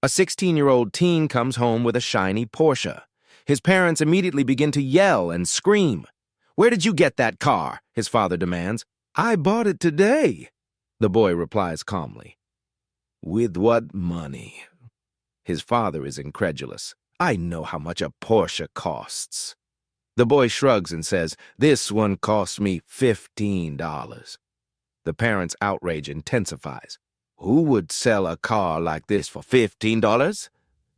A 16-year-old teen comes home with a shiny Porsche. His parents immediately begin to yell and scream. "Where did you get that car?" his father demands. "I bought it today," the boy replies calmly. "With what money?" His father is incredulous. "I know how much a Porsche costs." The boy shrugs and says, "This one cost me $15. The parents' outrage intensifies. "Who would sell a car like this for $15?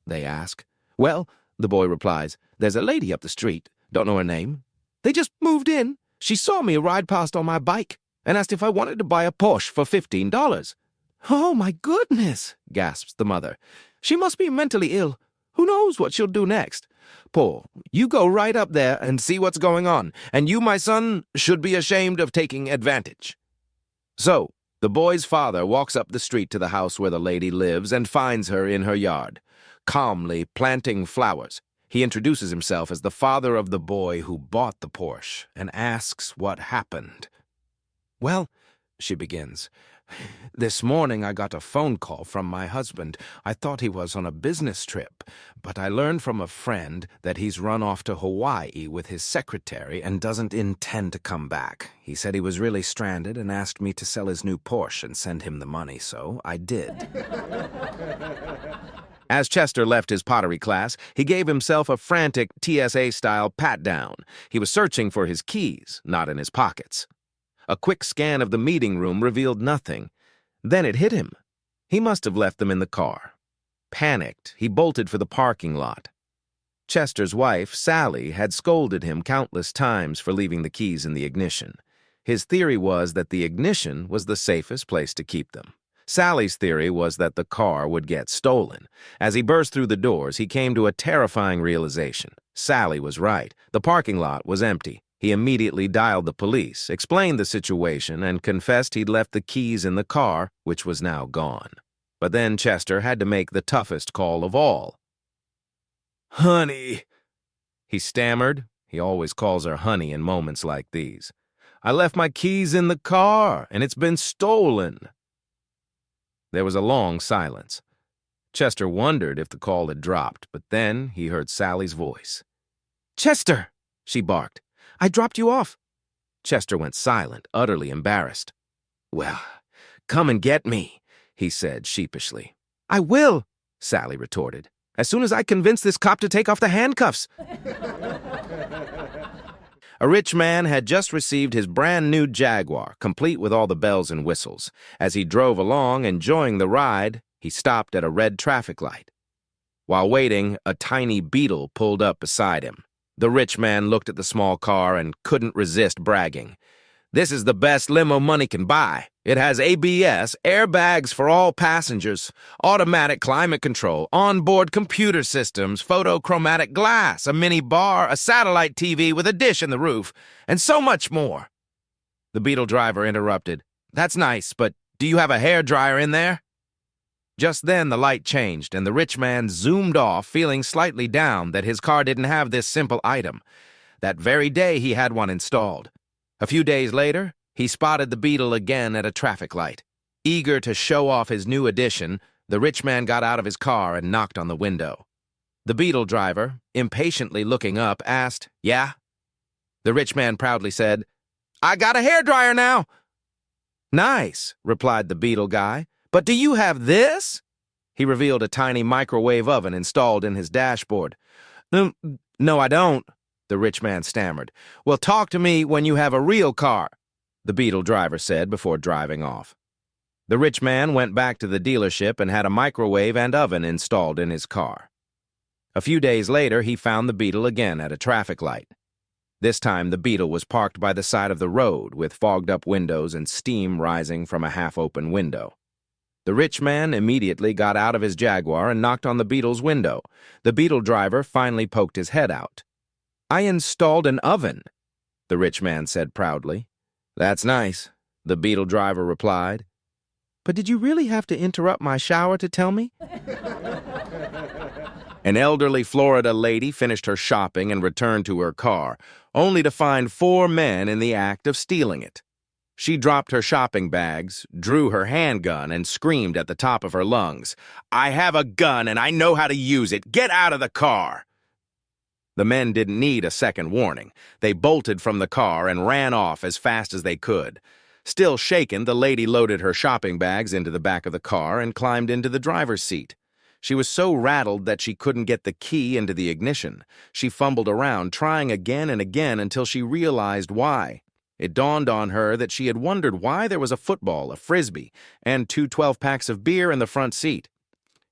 They ask. "Well," the boy replies, "there's a lady up the street. Don't know her name. They just moved in. She saw me ride past on my bike and asked if I wanted to buy a Porsche for $15. "Oh, my goodness," gasps the mother. "She must be mentally ill. Who knows what she'll do next? Paul, you go right up there and see what's going on, and you, my son, should be ashamed of taking advantage." So, the boy's father walks up the street to the house where the lady lives and finds her in her yard, calmly planting flowers. He introduces himself as the father of the boy who bought the Porsche and asks what happened. "Well," she begins, "this morning I got a phone call from my husband. I thought he was on a business trip, but I learned from a friend that he's run off to Hawaii with his secretary and doesn't intend to come back. He said he was really stranded and asked me to sell his new Porsche and send him the money, so I did." As Chester left his pottery class, he gave himself a frantic TSA-style pat-down. He was searching for his keys, not in his pockets. A quick scan of the meeting room revealed nothing. Then it hit him. He must have left them in the car. Panicked, he bolted for the parking lot. Chester's wife, Sally, had scolded him countless times for leaving the keys in the ignition. His theory was that the ignition was the safest place to keep them. Sally's theory was that the car would get stolen. As he burst through the doors, he came to a terrifying realization. Sally was right. The parking lot was empty. He immediately dialed the police, explained the situation, and confessed he'd left the keys in the car, which was now gone. But then Chester had to make the toughest call of all. "Honey," he stammered. He always calls her honey in moments like these. "I left my keys in the car, and it's been stolen." There was a long silence. Chester wondered if the call had dropped, but then he heard Sally's voice. "Chester!" she barked. "I dropped you off." Chester went silent, utterly embarrassed. "Well, come and get me," he said sheepishly. "I will," Sally retorted, "as soon as I convince this cop to take off the handcuffs." A rich man had just received his brand-new Jaguar, complete with all the bells and whistles. As he drove along, enjoying the ride, he stopped at a red traffic light. While waiting, a tiny beetle pulled up beside him. The rich man looked at the small car and couldn't resist bragging. "This is the best limo money can buy. It has ABS, airbags for all passengers, automatic climate control, onboard computer systems, photochromatic glass, a mini bar, a satellite TV with a dish in the roof, and so much more." The beetle driver interrupted. "That's nice, but do you have a hairdryer in there?" Just then the light changed, and the rich man zoomed off, feeling slightly down that his car didn't have this simple item. That very day he had one installed. A few days later, he spotted the beetle again at a traffic light. Eager to show off his new addition, the rich man got out of his car and knocked on the window. The beetle driver, impatiently looking up, asked, "Yeah?" The rich man proudly said, "I got a hairdryer now." "Nice," replied the beetle guy. "But do you have this?" He revealed a tiny microwave oven installed in his dashboard. No, I don't," the rich man stammered. "Well, talk to me when you have a real car," the beetle driver said before driving off. The rich man went back to the dealership and had a microwave and oven installed in his car. A few days later, he found the beetle again at a traffic light. This time, the beetle was parked by the side of the road with fogged-up windows and steam rising from a half-open window. The rich man immediately got out of his Jaguar and knocked on the beetle's window. The beetle driver finally poked his head out. "I installed an oven," the rich man said proudly. "That's nice," the beetle driver replied. "But did you really have to interrupt my shower to tell me?" An elderly Florida lady finished her shopping and returned to her car, only to find 4 men in the act of stealing it. She dropped her shopping bags, drew her handgun, and screamed at the top of her lungs, "I have a gun and I know how to use it. Get out of the car!" The men didn't need a second warning. They bolted from the car and ran off as fast as they could. Still shaken, the lady loaded her shopping bags into the back of the car and climbed into the driver's seat. She was so rattled that she couldn't get the key into the ignition. She fumbled around, trying again and again until she realized why. It dawned on her that she had wondered why there was a football, a frisbee, and 2 12-packs of beer in the front seat.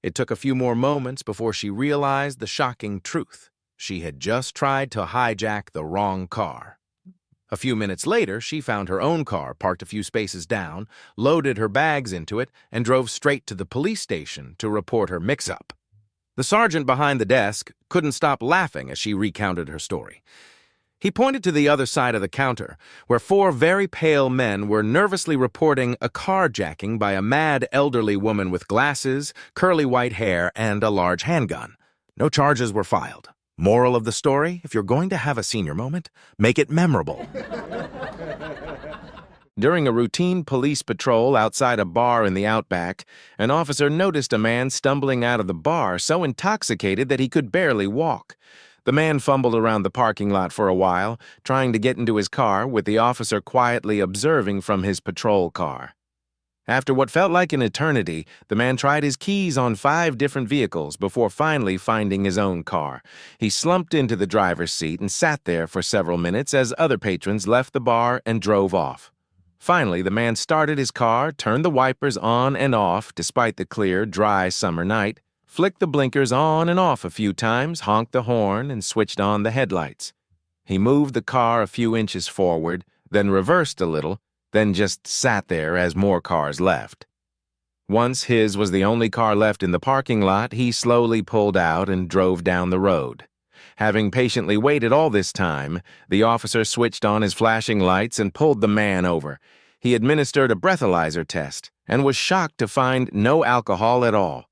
It took a few more moments before she realized the shocking truth. She had just tried to hijack the wrong car. A few minutes later, she found her own car parked a few spaces down, loaded her bags into it, and drove straight to the police station to report her mix-up. The sergeant behind the desk couldn't stop laughing as she recounted her story. He pointed to the other side of the counter, where 4 very pale men were nervously reporting a carjacking by a mad elderly woman with glasses, curly white hair, and a large handgun. No charges were filed. Moral of the story, if you're going to have a senior moment, make it memorable. During a routine police patrol outside a bar in the Outback, an officer noticed a man stumbling out of the bar so intoxicated that he could barely walk. The man fumbled around the parking lot for a while, trying to get into his car, with the officer quietly observing from his patrol car. After what felt like an eternity, the man tried his keys on 5 different vehicles before finally finding his own car. He slumped into the driver's seat and sat there for several minutes as other patrons left the bar and drove off. Finally, the man started his car, turned the wipers on and off despite the clear, dry summer night, flicked the blinkers on and off a few times, honked the horn, and switched on the headlights. He moved the car a few inches forward, then reversed a little, then just sat there as more cars left. Once his was the only car left in the parking lot, he slowly pulled out and drove down the road. Having patiently waited all this time, the officer switched on his flashing lights and pulled the man over. He administered a breathalyzer test and was shocked to find no alcohol at all.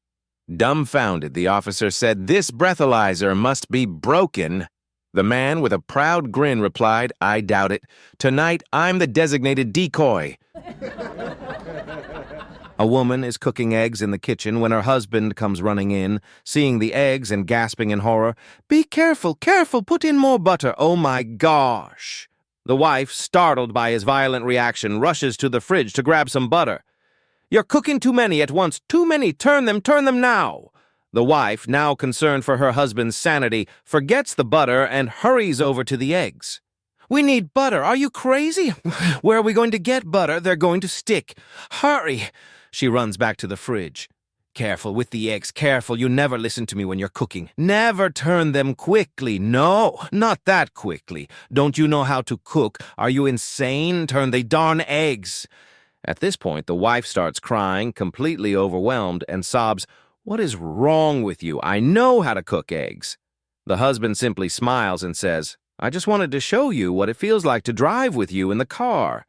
Dumbfounded, the officer said, "This breathalyzer must be broken." The man, with a proud grin, replied, "I doubt it. Tonight, I'm the designated decoy." A woman is cooking eggs in the kitchen when her husband comes running in, seeing the eggs and gasping in horror. "Be careful, careful, put in more butter. Oh my gosh." The wife, startled by his violent reaction, rushes to the fridge to grab some butter. "You're cooking too many at once. Too many. Turn them now." The wife, now concerned for her husband's sanity, forgets the butter and hurries over to the eggs. "We need butter. Are you crazy? Where are we going to get butter? They're going to stick. Hurry." She runs back to the fridge. "Careful with the eggs. Careful. You never listen to me when you're cooking. Never turn them quickly. No, not that quickly. Don't you know how to cook? Are you insane? Turn the darn eggs." At this point, the wife starts crying, completely overwhelmed, and sobs, "What is wrong with you? I know how to cook eggs." The husband simply smiles and says, "I just wanted to show you what it feels like to drive with you in the car."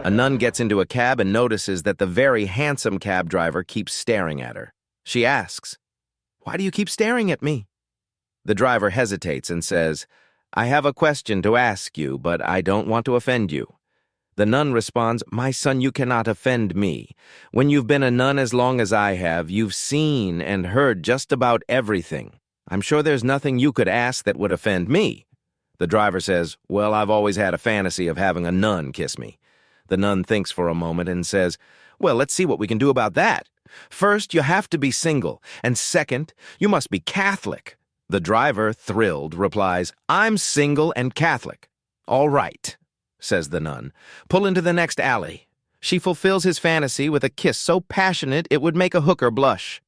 A nun gets into a cab and notices that the very handsome cab driver keeps staring at her. She asks, "Why do you keep staring at me?" The driver hesitates and says, "I have a question to ask you, but I don't want to offend you." The nun responds, "My son, you cannot offend me. When you've been a nun as long as I have, you've seen and heard just about everything. I'm sure there's nothing you could ask that would offend me." The driver says, "Well, I've always had a fantasy of having a nun kiss me." The nun thinks for a moment and says, "Well, let's see what we can do about that. First, you have to be single, and second, you must be Catholic." The driver, thrilled, replies, "I'm single and Catholic." "All right," says the nun. "Pull into the next alley." She fulfills his fantasy with a kiss so passionate it would make a hooker blush.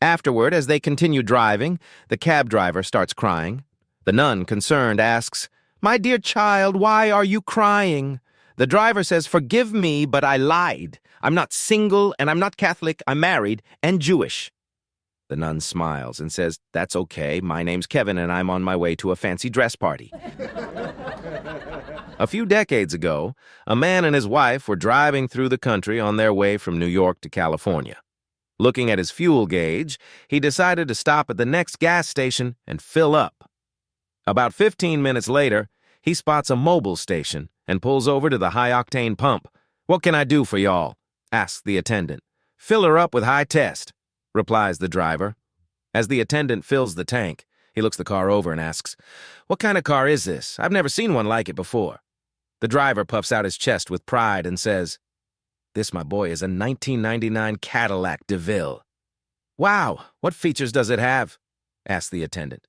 Afterward, as they continue driving, the cab driver starts crying. The nun, concerned, asks, "My dear child, why are you crying?" The driver says, "Forgive me, but I lied. I'm not single, and I'm not Catholic. I'm married and Jewish." The nun smiles and says, "That's okay. My name's Kevin, and I'm on my way to a fancy dress party." A few decades ago, a man and his wife were driving through the country on their way from New York to California. Looking at his fuel gauge, he decided to stop at the next gas station and fill up. About 15 minutes later, he spots a mobile station and pulls over to the high-octane pump. "What can I do for y'all?" asks the attendant. "Fill her up with high test," replies the driver. As the attendant fills the tank, he looks the car over and asks, "What kind of car is this? I've never seen one like it before." The driver puffs out his chest with pride and says, "This, my boy, is a 1999 Cadillac DeVille." "Wow, what features does it have?" asks the attendant.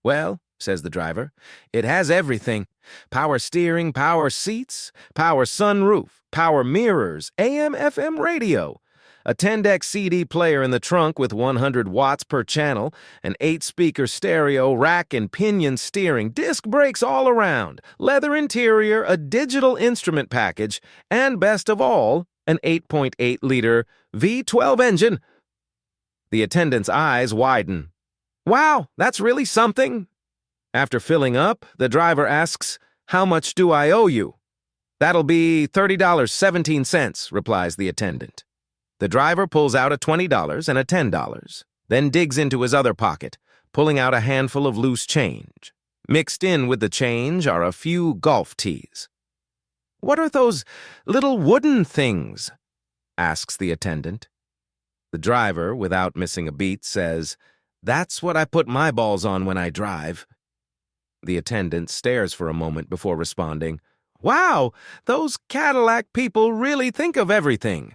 "Well," says the driver, "it has everything. Power steering, power seats, power sunroof, power mirrors, AM/FM radio, a 10-deck CD player in the trunk with 100 watts per channel, an 8-speaker stereo, rack and pinion steering, disc brakes all around, leather interior, a digital instrument package, and best of all, an 8.8-liter V12 engine." The attendant's eyes widen. "Wow, that's really something." After filling up, the driver asks, "How much do I owe you?" "That'll be $30.17, replies the attendant. The driver pulls out a $20 and a $10, then digs into his other pocket, pulling out a handful of loose change. Mixed in with the change are a few golf tees. "What are those little wooden things?" asks the attendant. The driver, without missing a beat, says, "That's what I put my balls on when I drive." The attendant stares for a moment before responding, "Wow, those Cadillac people really think of everything."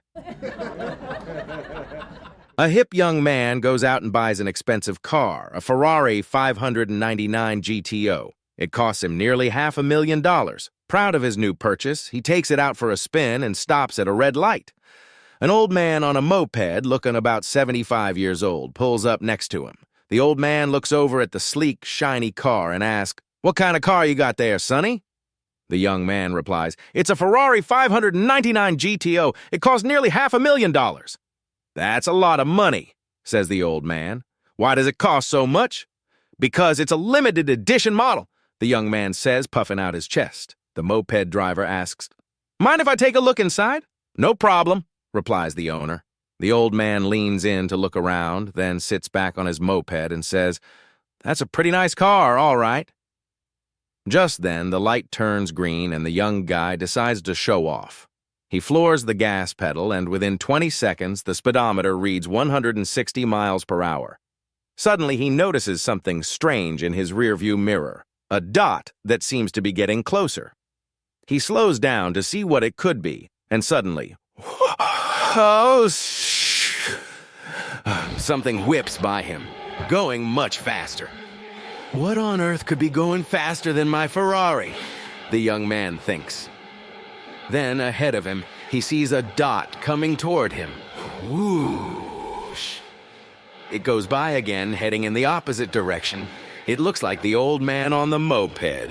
A hip young man goes out and buys an expensive car, a Ferrari 599 GTO. It costs him nearly $500,000. Proud of his new purchase, he takes it out for a spin and stops at a red light. An old man on a moped, looking about 75 years old, pulls up next to him. The old man looks over at the sleek, shiny car and asks, "What kind of car you got there, sonny?" The young man replies, "It's a Ferrari 599 GTO. It cost nearly $500,000. "That's a lot of money," says the old man. "Why does it cost so much?" "Because it's a limited edition model," the young man says, puffing out his chest. The moped driver asks, "Mind if I take a look inside?" "No problem," replies the owner. The old man leans in to look around, then sits back on his moped and says, "That's a pretty nice car, all right." Just then, the light turns green and the young guy decides to show off. He floors the gas pedal, and within 20 seconds, the speedometer reads 160 miles per hour. Suddenly, he notices something strange in his rearview mirror, a dot that seems to be getting closer. He slows down to see what it could be, and suddenly, something whips by him, going much faster. "What on earth could be going faster than my Ferrari?" the young man thinks. Then, ahead of him, he sees a dot coming toward him. Whoosh! It goes by again, heading in the opposite direction. It looks like the old man on the moped.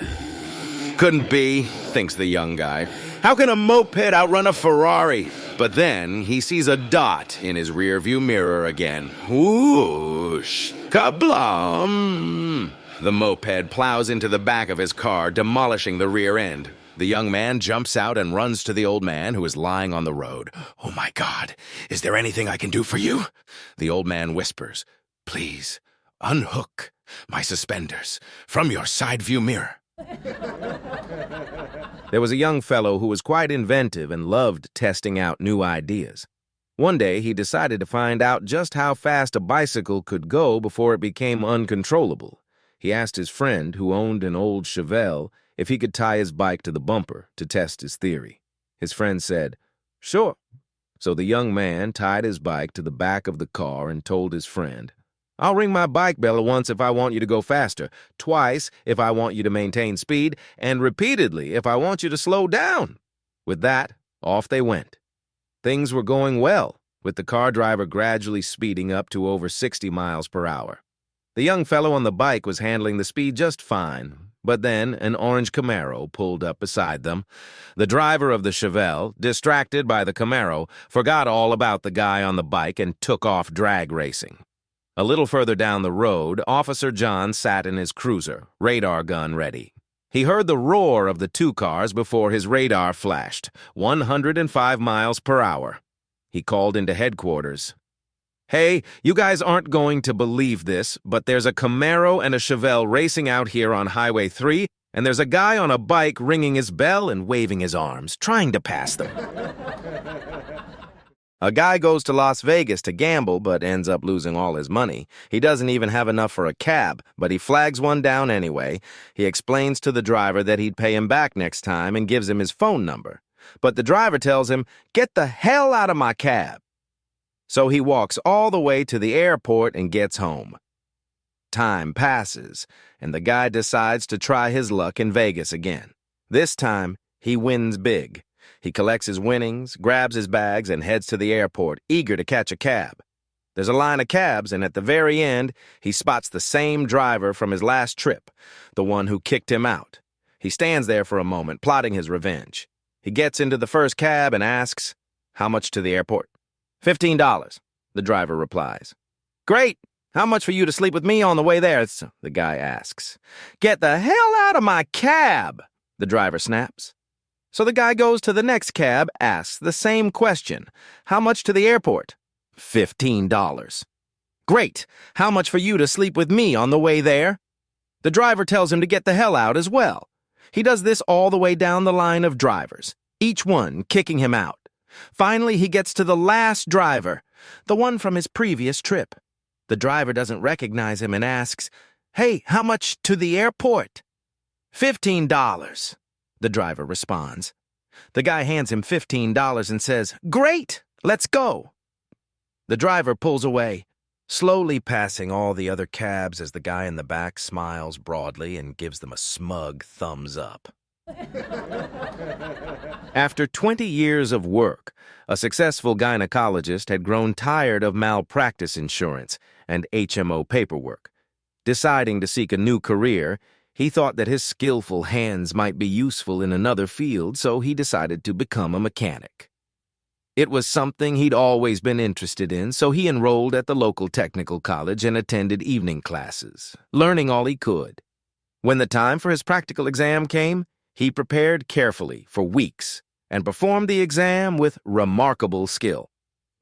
"Couldn't be," thinks the young guy. "How can a moped outrun a Ferrari?" But then he sees a dot in his rearview mirror again. Whoosh! Kablam! The moped plows into the back of his car, demolishing the rear end. The young man jumps out and runs to the old man, who is lying on the road. "Oh, my God, is there anything I can do for you?" The old man whispers, "Please, unhook my suspenders from your side view mirror." There was a young fellow who was quite inventive and loved testing out new ideas. One day, he decided to find out just how fast a bicycle could go before it became uncontrollable. He asked his friend, who owned an old Chevelle, if he could tie his bike to the bumper to test his theory. His friend said, "Sure." So the young man tied his bike to the back of the car and told his friend, "I'll ring my bike bell once if I want you to go faster, twice if I want you to maintain speed, and repeatedly if I want you to slow down." With that, off they went. Things were going well, with the car driver gradually speeding up to over 60 miles per hour. The young fellow on the bike was handling the speed just fine, but then an orange Camaro pulled up beside them. The driver of the Chevelle, distracted by the Camaro, forgot all about the guy on the bike and took off drag racing. A little further down the road, Officer John sat in his cruiser, radar gun ready. He heard the roar of the two cars before his radar flashed, 105 miles per hour. He called into headquarters. "Hey, you guys aren't going to believe this, but there's a Camaro and a Chevelle racing out here on Highway 3, and there's a guy on a bike ringing his bell and waving his arms, trying to pass them. A guy goes to Las Vegas to gamble but ends up losing all his money. He doesn't even have enough for a cab, but he flags one down anyway. He explains to the driver that he'd pay him back next time and gives him his phone number. But the driver tells him, "Get the hell out of my cab." So he walks all the way to the airport and gets home. Time passes, and the guy decides to try his luck in Vegas again. This time, he wins big. He collects his winnings, grabs his bags, and heads to the airport, eager to catch a cab. There's a line of cabs, and at the very end, he spots the same driver from his last trip, the one who kicked him out. He stands there for a moment, plotting his revenge. He gets into the first cab and asks, "How much to the airport?" $15, the driver replies. "Great! How much for you to sleep with me on the way there?" the guy asks. "Get the hell out of my cab!" the driver snaps. So the guy goes to the next cab, asks the same question. "How much to the airport?" $15. "Great! How much for you to sleep with me on the way there?" The driver tells him to get the hell out as well. He does this all the way down the line of drivers, each one kicking him out. Finally, he gets to the last driver, the one from his previous trip. The driver doesn't recognize him and asks, "Hey, how much to the airport?" $15. The driver responds. The guy hands him $15 and says, "Great, let's go." The driver pulls away, slowly passing all the other cabs as the guy in the back smiles broadly and gives them a smug thumbs up. After 20 years of work, a successful gynecologist had grown tired of malpractice insurance and HMO paperwork. Deciding to seek a new career, he thought that his skillful hands might be useful in another field, so he decided to become a mechanic. It was something he'd always been interested in, so he enrolled at the local technical college and attended evening classes, learning all he could. When the time for his practical exam came, he prepared carefully for weeks and performed the exam with remarkable skill.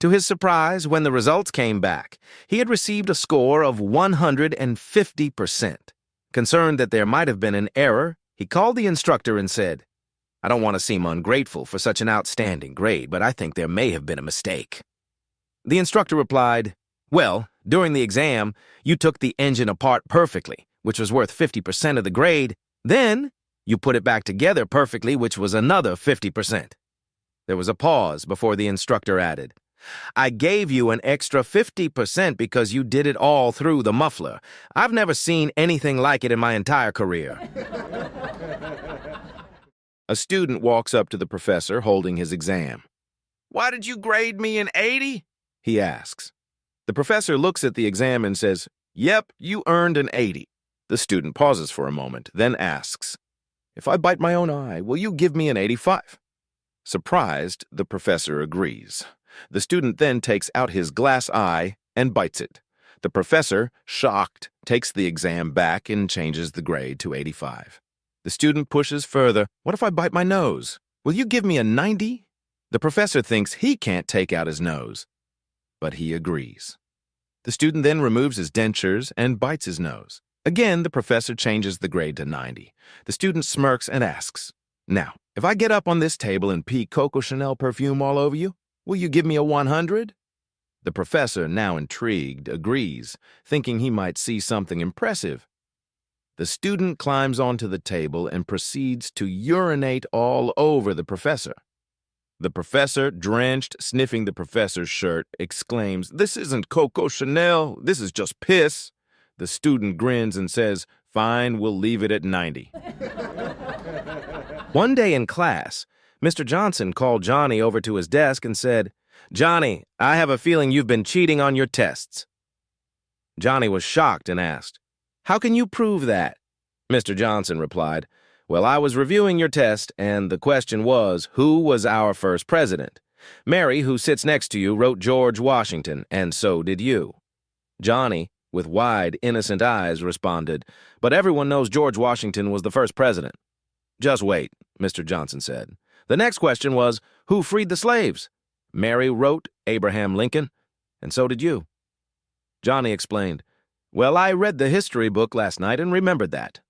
To his surprise, when the results came back, he had received a score of 150%. Concerned that there might have been an error, he called the instructor and said, "I don't want to seem ungrateful for such an outstanding grade, but I think there may have been a mistake." The instructor replied, "Well, during the exam, you took the engine apart perfectly, which was worth 50% of the grade. Then, you put it back together perfectly, which was another 50%. There was a pause before the instructor added, "I gave you an extra 50% because you did it all through the muffler. I've never seen anything like it in my entire career." A student walks up to the professor holding his exam. "Why did you grade me an 80? he asks. The professor looks at the exam and says, "Yep, you earned an 80. The student pauses for a moment, then asks, "If I bite my own eye, will you give me an 85? Surprised, the professor agrees. The student then takes out his glass eye and bites it. The professor, shocked, takes the exam back and changes the grade to 85. The student pushes further. "What if I bite my nose? Will you give me a 90? The professor thinks he can't take out his nose, but he agrees. The student then removes his dentures and bites his nose. Again, the professor changes the grade to 90. The student smirks and asks, "Now, if I get up on this table and pee Coco Chanel perfume all over you, will you give me a 100? The professor, now intrigued, agrees, thinking he might see something impressive. The student climbs onto the table and proceeds to urinate all over the professor. The professor, drenched, sniffing the professor's shirt, exclaims, "This isn't Coco Chanel, this is just piss." The student grins and says, "Fine, we'll leave it at 90. One day in class, Mr. Johnson called Johnny over to his desk and said, "Johnny, I have a feeling you've been cheating on your tests." Johnny was shocked and asked, "How can you prove that?" Mr. Johnson replied, "Well, I was reviewing your test, and the question was, who was our first president? Mary, who sits next to you, wrote George Washington, and so did you." Johnny, with wide, innocent eyes, responded, "But everyone knows George Washington was the first president." "Just wait," Mr. Johnson said. "The next question was, who freed the slaves? Mary wrote Abraham Lincoln, and so did you." Johnny explained, "Well, I read the history book last night and remembered that."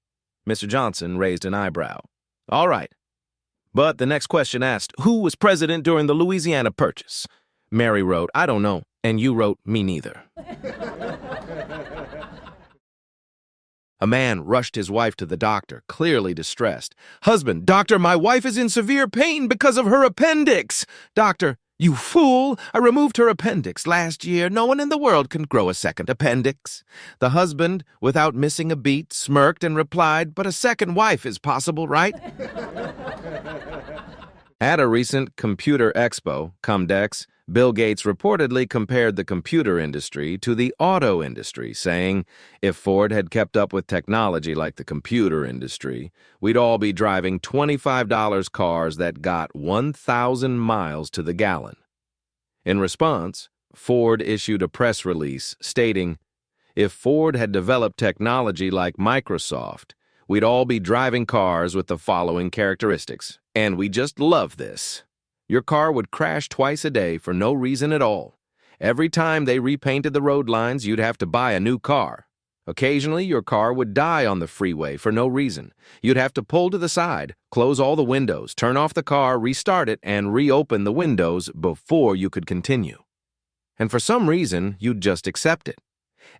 Mr. Johnson raised an eyebrow. All right. But the next question asked, who was president during the Louisiana Purchase? Mary wrote, I don't know. And you wrote, me neither. A man rushed his wife to the doctor, clearly distressed. Husband, doctor, my wife is in severe pain because of her appendix. Doctor, you fool! I removed her appendix last year. No one in the world can grow a second appendix. The husband, without missing a beat, smirked and replied, but a second wife is possible, right? At a recent computer expo, Comdex, Bill Gates reportedly compared the computer industry to the auto industry, saying, if Ford had kept up with technology like the computer industry, we'd all be driving $25 cars that got 1,000 miles to the gallon. In response, Ford issued a press release stating, if Ford had developed technology like Microsoft, we'd all be driving cars with the following characteristics, and we just love this. Your car would crash twice a day for no reason at all. Every time they repainted the road lines, you'd have to buy a new car. Occasionally, your car would die on the freeway for no reason. You'd have to pull to the side, close all the windows, turn off the car, restart it, and reopen the windows before you could continue. And for some reason, you'd just accept it.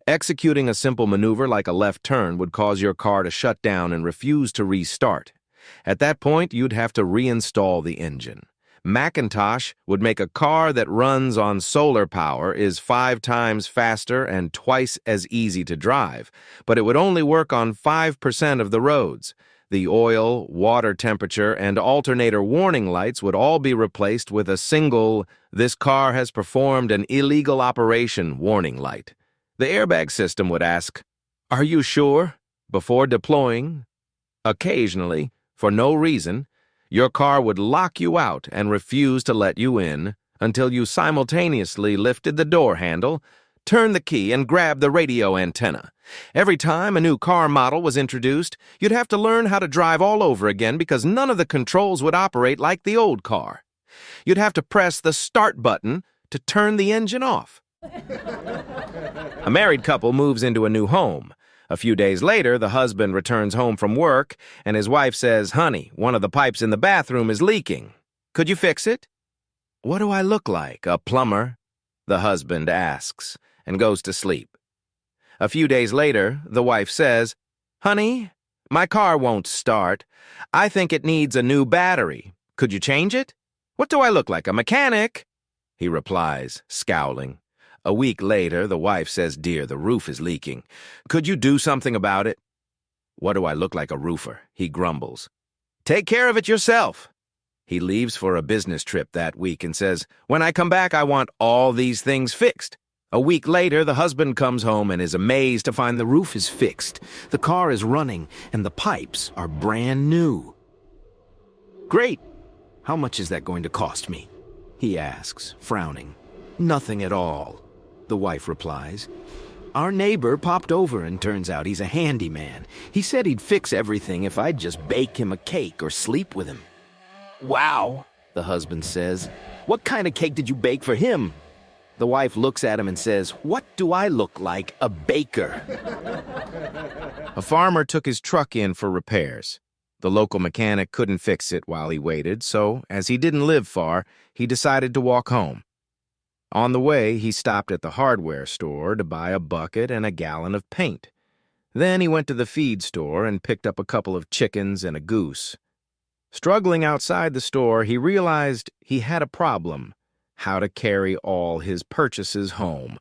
Executing a simple maneuver like a left turn would cause your car to shut down and refuse to restart. At that point, you'd have to reinstall the engine. Macintosh would make a car that runs on solar power is 5 times faster and twice as easy to drive, but it would only work on 5% of the roads. The oil, water temperature, and alternator warning lights would all be replaced with a single, this car has performed an illegal operation warning light. The airbag system would ask, are you sure? Before deploying. Occasionally, for no reason, your car would lock you out and refuse to let you in until you simultaneously lifted the door handle, turned the key, and grabbed the radio antenna. Every time a new car model was introduced, you'd have to learn how to drive all over again because none of the controls would operate like the old car. You'd have to press the start button to turn the engine off. A married couple moves into a new home. A few days later, the husband returns home from work, and his wife says, honey, one of the pipes in the bathroom is leaking. Could you fix it? What do I look like, a plumber? The husband asks, and goes to sleep. A few days later, the wife says, honey, my car won't start. I think it needs a new battery. Could you change it? What do I look like, a mechanic? He replies, scowling. A week later, the wife says, dear, the roof is leaking. Could you do something about it? What do I look like, a roofer? He grumbles. Take care of it yourself. He leaves for a business trip that week and says, when I come back, I want all these things fixed. A week later, the husband comes home and is amazed to find the roof is fixed, the car is running, and the pipes are brand new. Great. How much is that going to cost me? He asks, frowning. Nothing at all. The wife replies. Our neighbor popped over and turns out he's a handyman. He said he'd fix everything if I'd just bake him a cake or sleep with him. Wow, the husband says. What kind of cake did you bake for him? The wife looks at him and says, what do I look like, a baker? A farmer took his truck in for repairs. The local mechanic couldn't fix it while he waited, so as he didn't live far, he decided to walk home. On the way, he stopped at the hardware store to buy a bucket and a gallon of paint. Then he went to the feed store and picked up a couple of chickens and a goose. Struggling outside the store, he realized he had a problem: how to carry all his purchases home.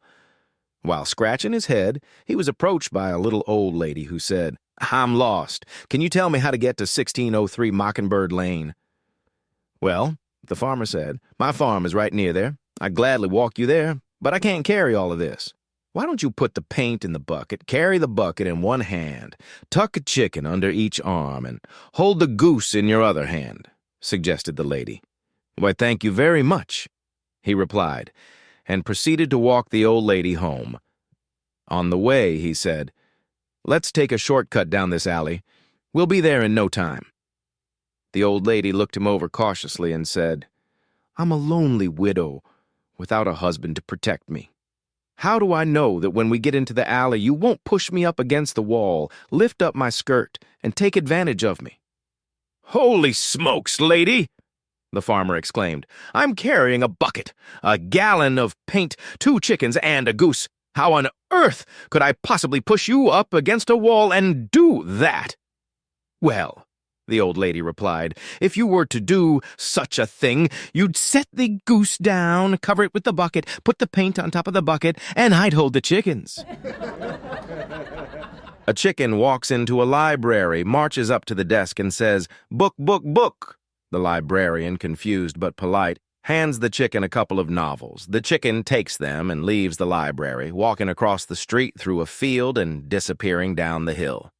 While scratching his head, he was approached by a little old lady who said, I'm lost. Can you tell me how to get to 1603 Mockingbird Lane? Well, the farmer said, my farm is right near there. I'd gladly walk you there, but I can't carry all of this. Why don't you put the paint in the bucket, carry the bucket in one hand, tuck a chicken under each arm, and hold the goose in your other hand, suggested the lady. Why, thank you very much, he replied, and proceeded to walk the old lady home. On the way, he said, let's take a shortcut down this alley. We'll be there in no time. The old lady looked him over cautiously and said, I'm a lonely widow without a husband to protect me. How do I know that when we get into the alley you won't push me up against the wall, lift up my skirt, and take advantage of me?" "Holy smokes, lady!" the farmer exclaimed. "I'm carrying a bucket, a gallon of paint, 2 chickens, and a goose. How on earth could I possibly push you up against a wall and do that?" "Well," the old lady replied, "if you were to do such a thing, you'd set the goose down, cover it with the bucket, put the paint on top of the bucket, and I'd hold the chickens." A chicken walks into a library, marches up to the desk, and says, "Book, book, book." The librarian, confused but polite, hands the chicken a couple of novels. The chicken takes them and leaves the library, walking across the street through a field and disappearing down the hill.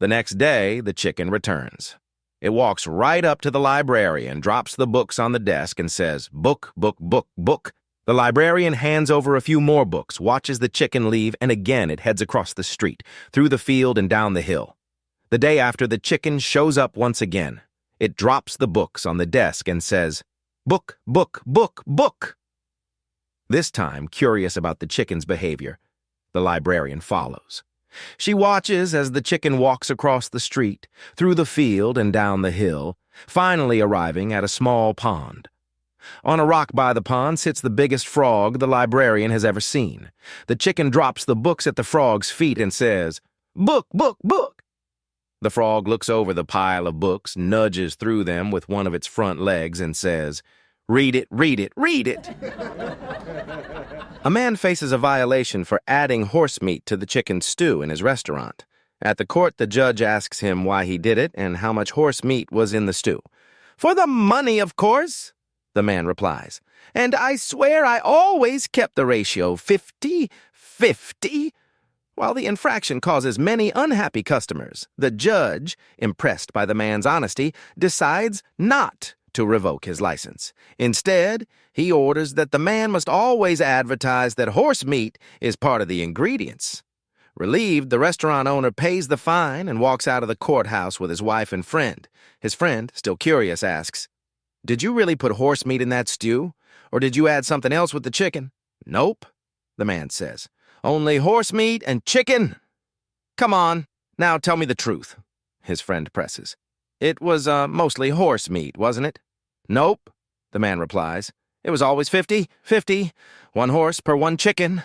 The next day, the chicken returns. It walks right up to the librarian, drops the books on the desk, and says, "Book, book, book, book." The librarian hands over a few more books, watches the chicken leave, and again it heads across the street, through the field and down the hill. The day after, the chicken shows up once again. It drops the books on the desk and says, "Book, book, book, book." This time, curious about the chicken's behavior, the librarian follows. She watches as the chicken walks across the street, through the field and down the hill, finally arriving at a small pond. On a rock by the pond sits the biggest frog the librarian has ever seen. The chicken drops the books at the frog's feet and says, "Book, book, book." The frog looks over the pile of books, nudges through them with one of its front legs, and says, "Read it, read it, read it." A man faces a violation for adding horse meat to the chicken stew in his restaurant. At the court, the judge asks him why he did it and how much horse meat was in the stew. "For the money, of course," the man replies. "And I swear I always kept the ratio 50-50. While the infraction causes many unhappy customers, the judge, impressed by the man's honesty, decides not to revoke his license. Instead, he orders that the man must always advertise that horse meat is part of the ingredients. Relieved, the restaurant owner pays the fine and walks out of the courthouse with his wife and friend. His friend, still curious, asks, "Did you really put horse meat in that stew? Or did you add something else with the chicken?" "Nope," the man says. "Only horse meat and chicken." "Come on, now tell me the truth," his friend presses. "It was mostly horse meat, wasn't it?" "Nope," the man replies. "It was always 50-50, 1 horse per 1 chicken."